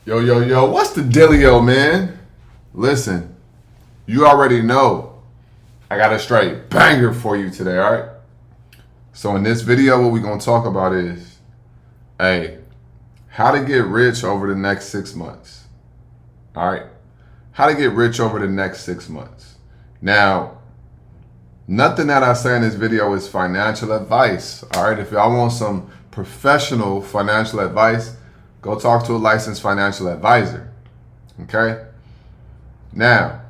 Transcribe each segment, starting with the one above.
Yo, what's the dealio, man? Listen, you already know I got a straight banger for you today, all right? So in this video, what we're going to talk about is, hey, how to get rich over the next 6 months, all right? How to get rich over the next 6 months. Now, nothing that I say in this video is financial advice, all right? If y'all want some professional financial advice, go talk to a licensed financial advisor, okay? Now,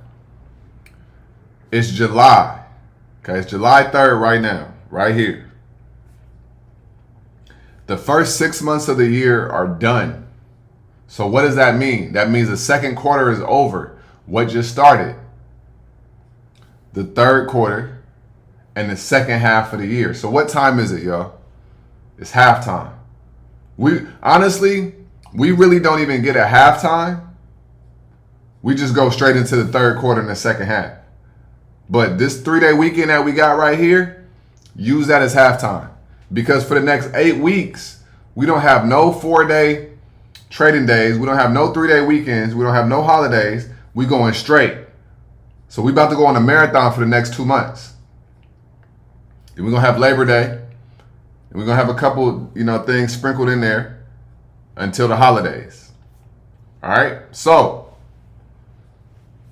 it's July, okay? It's July 3rd right now, right here. The first 6 months of the year are done. So what does that mean? That means the second quarter is over. What just started? The third quarter and the second half of the year. So what time is it, y'all? It's halftime. We really don't even get a halftime. We just go straight into the third quarter and the second half. But this 3-day weekend that we got right here, use that as halftime. Because for the next 8 weeks, we don't have no 4-day trading days. We don't have no 3-day weekends. We don't have no holidays. We going straight. So we about to go on a marathon for the next 2 months. Then we're going to have Labor Day. And we're going to have a couple, things sprinkled in there until the holidays. All right? So,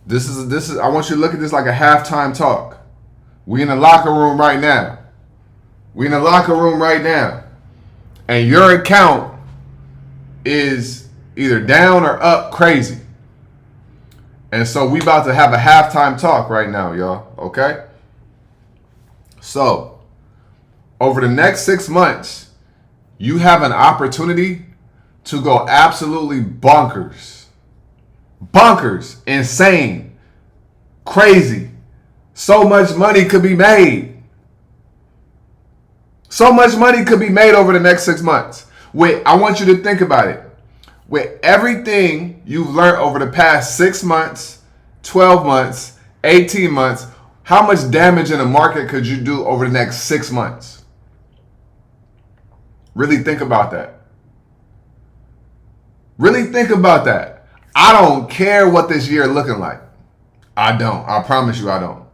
this is I want you to look at this like a halftime talk. We in the locker room right now. And your account is either down or up crazy. And so we about to have a halftime talk right now, y'all. Okay? So, over the next 6 months, you have an opportunity to go absolutely bonkers. Bonkers. Insane. Crazy. So much money could be made. So much money could be made over the next 6 months. I want you to think about it. With everything you've learned over the past 6 months, 12 months, 18 months, how much damage in the market could you do over the next 6 months? Really think about that. Really think about that. I don't care what this year is looking like. I don't. I promise you I don't.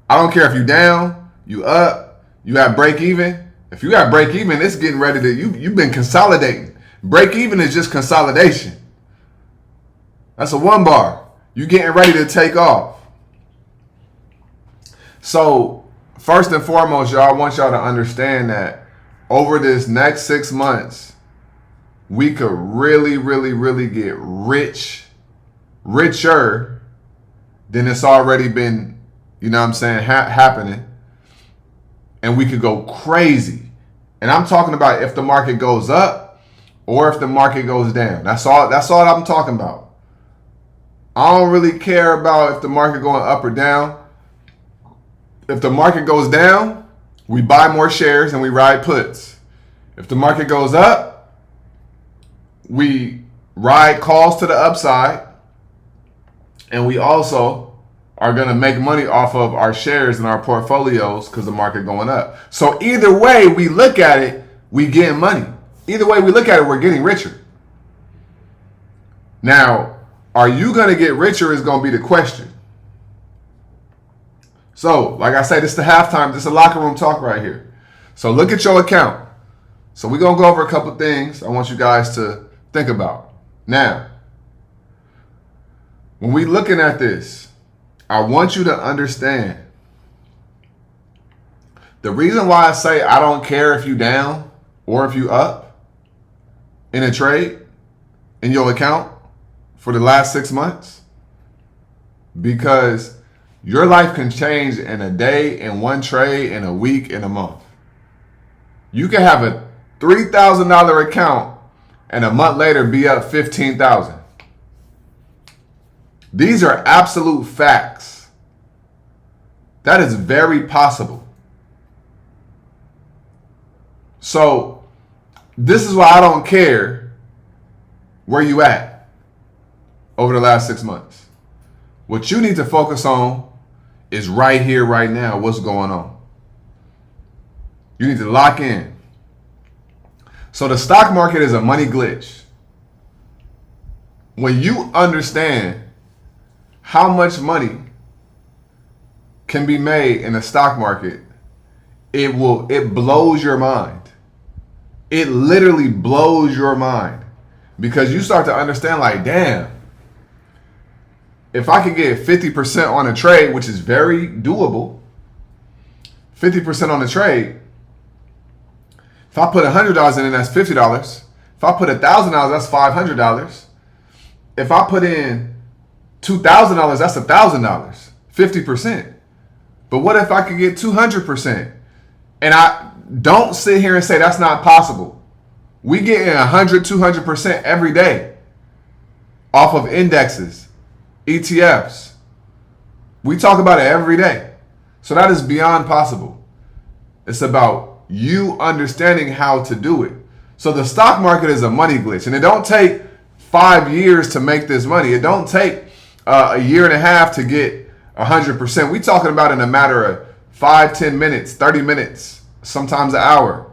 I don't care if you down, you up, you have break even. If you got break even, it's getting ready to, you've been consolidating. Break even is just consolidation. That's a 1 bar. You getting ready to take off. So, first and foremost, y'all, I want y'all to understand that over this next 6 months, we could really, really, really get richer than it's already been, happening. And we could go crazy. And I'm talking about if the market goes up or if the market goes down. That's all I'm talking about. I don't really care about if the market going up or down. If the market goes down, we buy more shares and we ride puts. If the market goes up, we ride calls to the upside. And we also are going to make money off of our shares and our portfolios because the market going up. So either way we look at it, we getting money. Either way we look at it, we're getting richer. Now, are you going to get richer is going to be the question. So, like I said, this is the halftime. This is a locker room talk right here. So look at your account. So we're going to go over a couple things I want you guys to think about. Now, when we looking at this, I want you to understand the reason why I say I don't care if you down or if you up in a trade in your account for the last 6 months, because your life can change in a day, in one trade, in a week, in a month. You can have a $3,000 account and a month later be up $15,000. These are absolute facts. That is very possible. So, this is why I don't care where you at over the last 6 months. What you need to focus on is right here, right now, what's going on. You need to lock in. So the stock market is a money glitch. When you understand how much money can be made in the stock market, it blows your mind. It literally blows your mind, because you start to understand, like, damn, if I could get 50% on a trade, which is very doable, 50% on a trade, if I put $100 in, that's $50. If I put $1,000, that's $500. If I put in $2,000, that's $1,000, 50%. But what if I could get 200%? And I don't sit here and say that's not possible. We get in 100, 200% every day off of indexes, ETFs. We talk about it every day. So that is beyond possible. It's about you understanding how to do it. So the stock market is a money glitch, and it don't take 5 years to make this money. It don't take a year and a half to get 100%. We talking about in a matter of 5, 10 minutes, 30 minutes, sometimes an hour.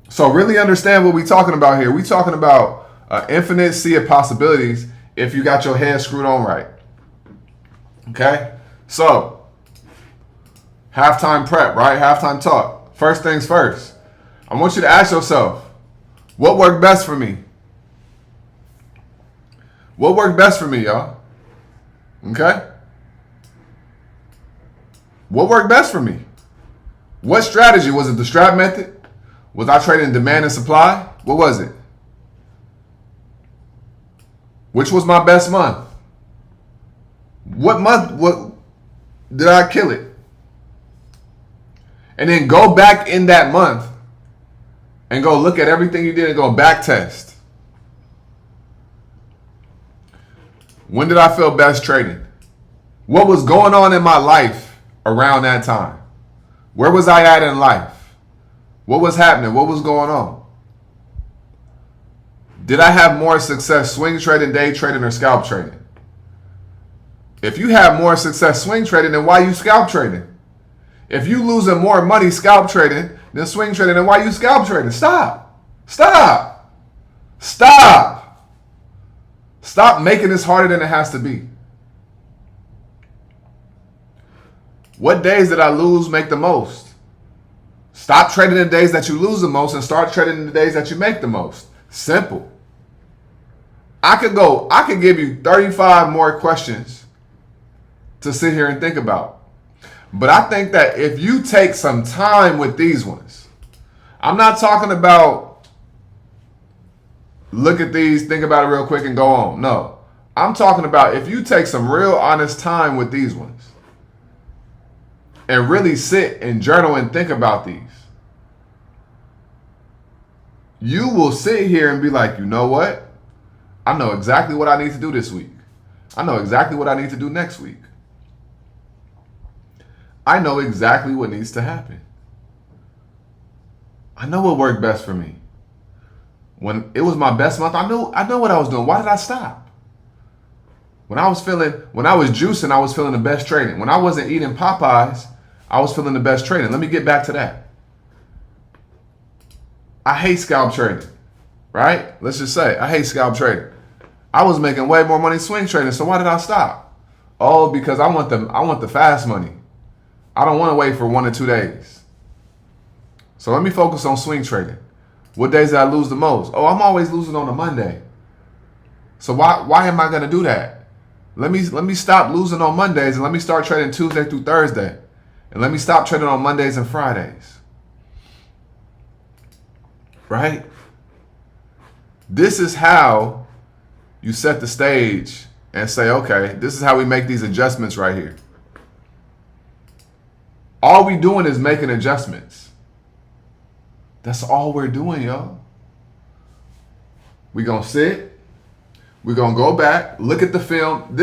So really understand what we're talking about here. We're talking about an infinite sea of possibilities if you got your head screwed on right. Okay? So, halftime prep, right? Halftime talk. First things first. I want you to ask yourself, what worked best for me? What worked best for me, y'all? Okay? What worked best for me? What strategy? Was it the strap method? Was I trading demand and supply? What was it? Which was my best month? What did I kill it? And then go back in that month and go look at everything you did and go back test. When did I feel best trading? What was going on in my life around that time? Where was I at in life? What was happening? What was going on? Did I have more success swing trading, day trading, or scalp trading? If you have more success swing trading, then why you scalp trading? If you losing more money scalp trading than swing trading, then why you scalp trading? Stop. Stop. Stop. Stop making this harder than it has to be. What days did I lose make the most? Stop trading the days that you lose the most and start trading the days that you make the most. Simple. I could give you 35 more questions to sit here and think about. But I think that if you take some time with these ones, I'm not talking about look at these, think about it real quick and go on. No, I'm talking about if you take some real honest time with these ones and really sit and journal and think about these, you will sit here and be like, you know what? I know exactly what I need to do this week. I know exactly what I need to do next week. I know exactly what needs to happen. I know what worked best for me. When it was my best month, I know what I was doing. Why did I stop? When I was juicing, I was feeling the best trading. When I wasn't eating Popeyes, I was feeling the best trading. Let me get back to that. I hate scalp trading, right? Let's just say I hate scalp trading. I was making way more money swing trading, so why did I stop? Oh, because I want the fast money. I don't want to wait for 1 or 2 days. So let me focus on swing trading. What days did I lose the most? Oh, I'm always losing on a Monday. So why am I going to do that? Let me stop losing on Mondays and let me start trading Tuesday through Thursday. And let me stop trading on Mondays and Fridays. Right? This is how you set the stage and say, okay, this is how we make these adjustments right here. All we doing is making adjustments. That's all we're doing, y'all. We're going to sit. We're going to go back, look at the film.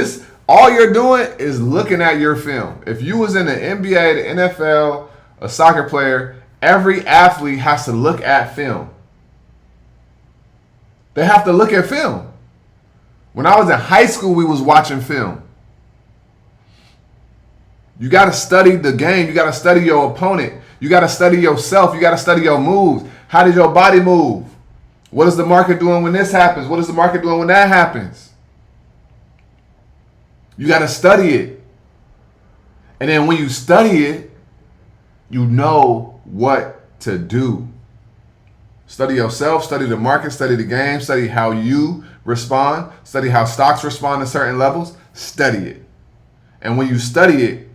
All you're doing is looking at your film. If you was in the NBA, the NFL, a soccer player, every athlete has to look at film. They have to look at film. When I was in high school, we was watching film. You got to study the game. You got to study your opponent. You got to study yourself. You got to study your moves. How did your body move? What is the market doing when this happens? What is the market doing when that happens? You got to study it. And then when you study it, you know what to do. Study yourself, study the market, study the game, study how you respond, study how stocks respond to certain levels. Study it. And when you study it,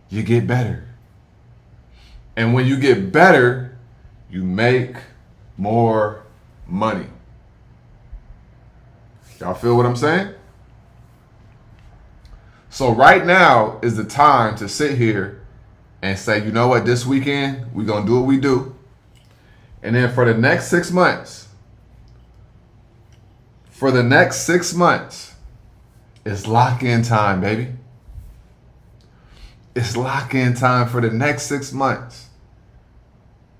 you get better. And when you get better, you make more money. Y'all feel what I'm saying? So right now is the time to sit here and say, you know what, this weekend, we're going to do what we do. And then for the next 6 months, it's lock-in time, baby. It's lock-in time for the next 6 months.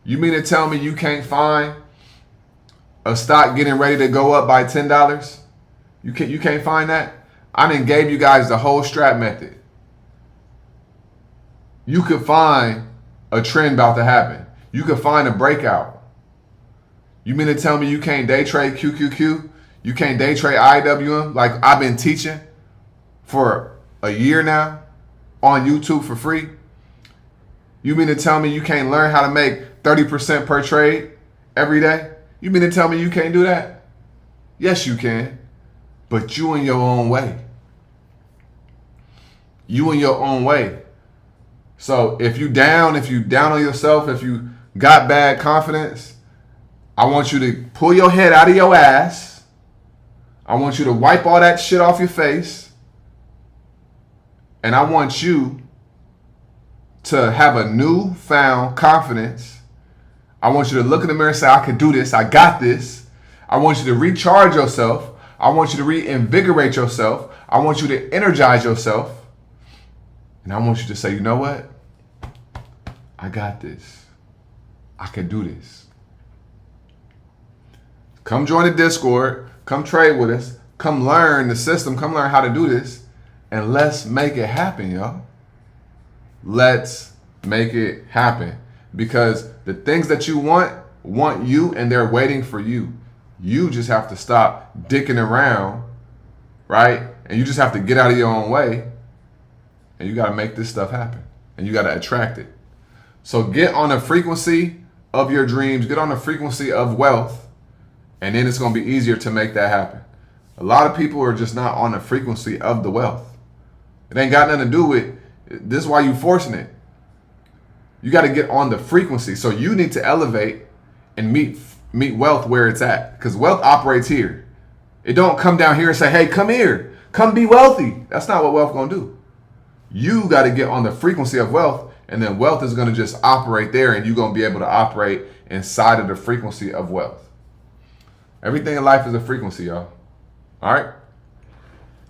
You mean to tell me you can't find a stock getting ready to go up by $10? You can't find that? I done gave you guys the whole strat method. You could find a trend about to happen. You could find a breakout. You mean to tell me you can't day trade QQQ? You can't day trade IWM like I've been teaching for a year now on YouTube for free? You mean to tell me you can't learn how to make 30% per trade every day? You mean to tell me you can't do that? Yes, you can. But you in your own way. You in your own way. So if you down on yourself, if you got bad confidence, I want you to pull your head out of your ass. I want you to wipe all that shit off your face. And I want you to have a newfound confidence. I want you to look in the mirror and say, I can do this. I got this. I want you to recharge yourself. I want you to reinvigorate yourself. I want you to energize yourself. And I want you to say, you know what? I got this. I can do this. Come join the Discord. Come trade with us. Come learn the system. Come learn how to do this. And let's make it happen, y'all. Let's make it happen. Because the things that you want you, and they're waiting for you. You just have to stop dicking around, right? And you just have to get out of your own way. And you got to make this stuff happen. And you got to attract it. So get on the frequency of your dreams. Get on the frequency of wealth. And then it's going to be easier to make that happen. A lot of people are just not on the frequency of the wealth. It ain't got nothing to do with, this is why you forcing it. You got to get on the frequency. So you need to elevate and meet wealth where it's at. Because wealth operates here. It don't come down here and say, hey, come here. Come be wealthy. That's not what wealth going to do. You got to get on the frequency of wealth. And then wealth is going to just operate there. And you're going to be able to operate inside of the frequency of wealth. Everything in life is a frequency, y'all. All right?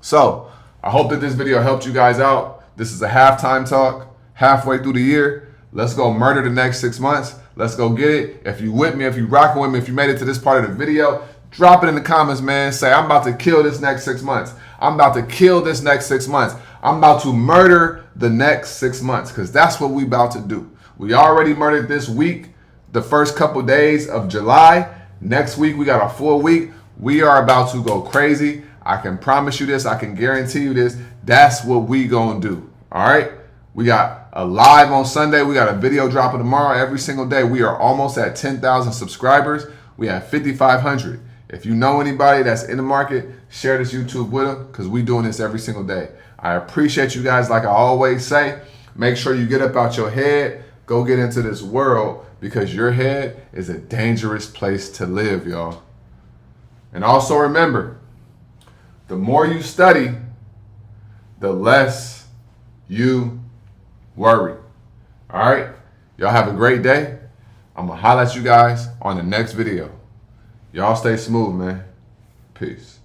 So, I hope that this video helped you guys out. This is a halftime talk, halfway through the year. Let's go murder the next 6 months. Let's go get it. If you with me, if you rocking with me, if you made it to this part of the video, drop it in the comments, man. Say, I'm about to kill this next 6 months. I'm about to kill this next 6 months. I'm about to murder the next 6 months, because that's what we about to do. We already murdered this week, the first couple days of July. Next week, we got a full week. We are about to go crazy. I can promise you this. I can guarantee you this. That's what we gonna do. All right? We got a live on Sunday. We got a video dropping tomorrow every single day. We are almost at 10,000 subscribers. We have 5,500. If you know anybody that's in the market, share this YouTube with them, because we doing this every single day. I appreciate you guys. Like I always say, make sure you get up out your head. Go get into this world, because your head is a dangerous place to live, y'all. And also remember, the more you study, the less you worry. All right? Y'all have a great day. I'm going to holler at you guys on the next video. Y'all stay smooth, man. Peace.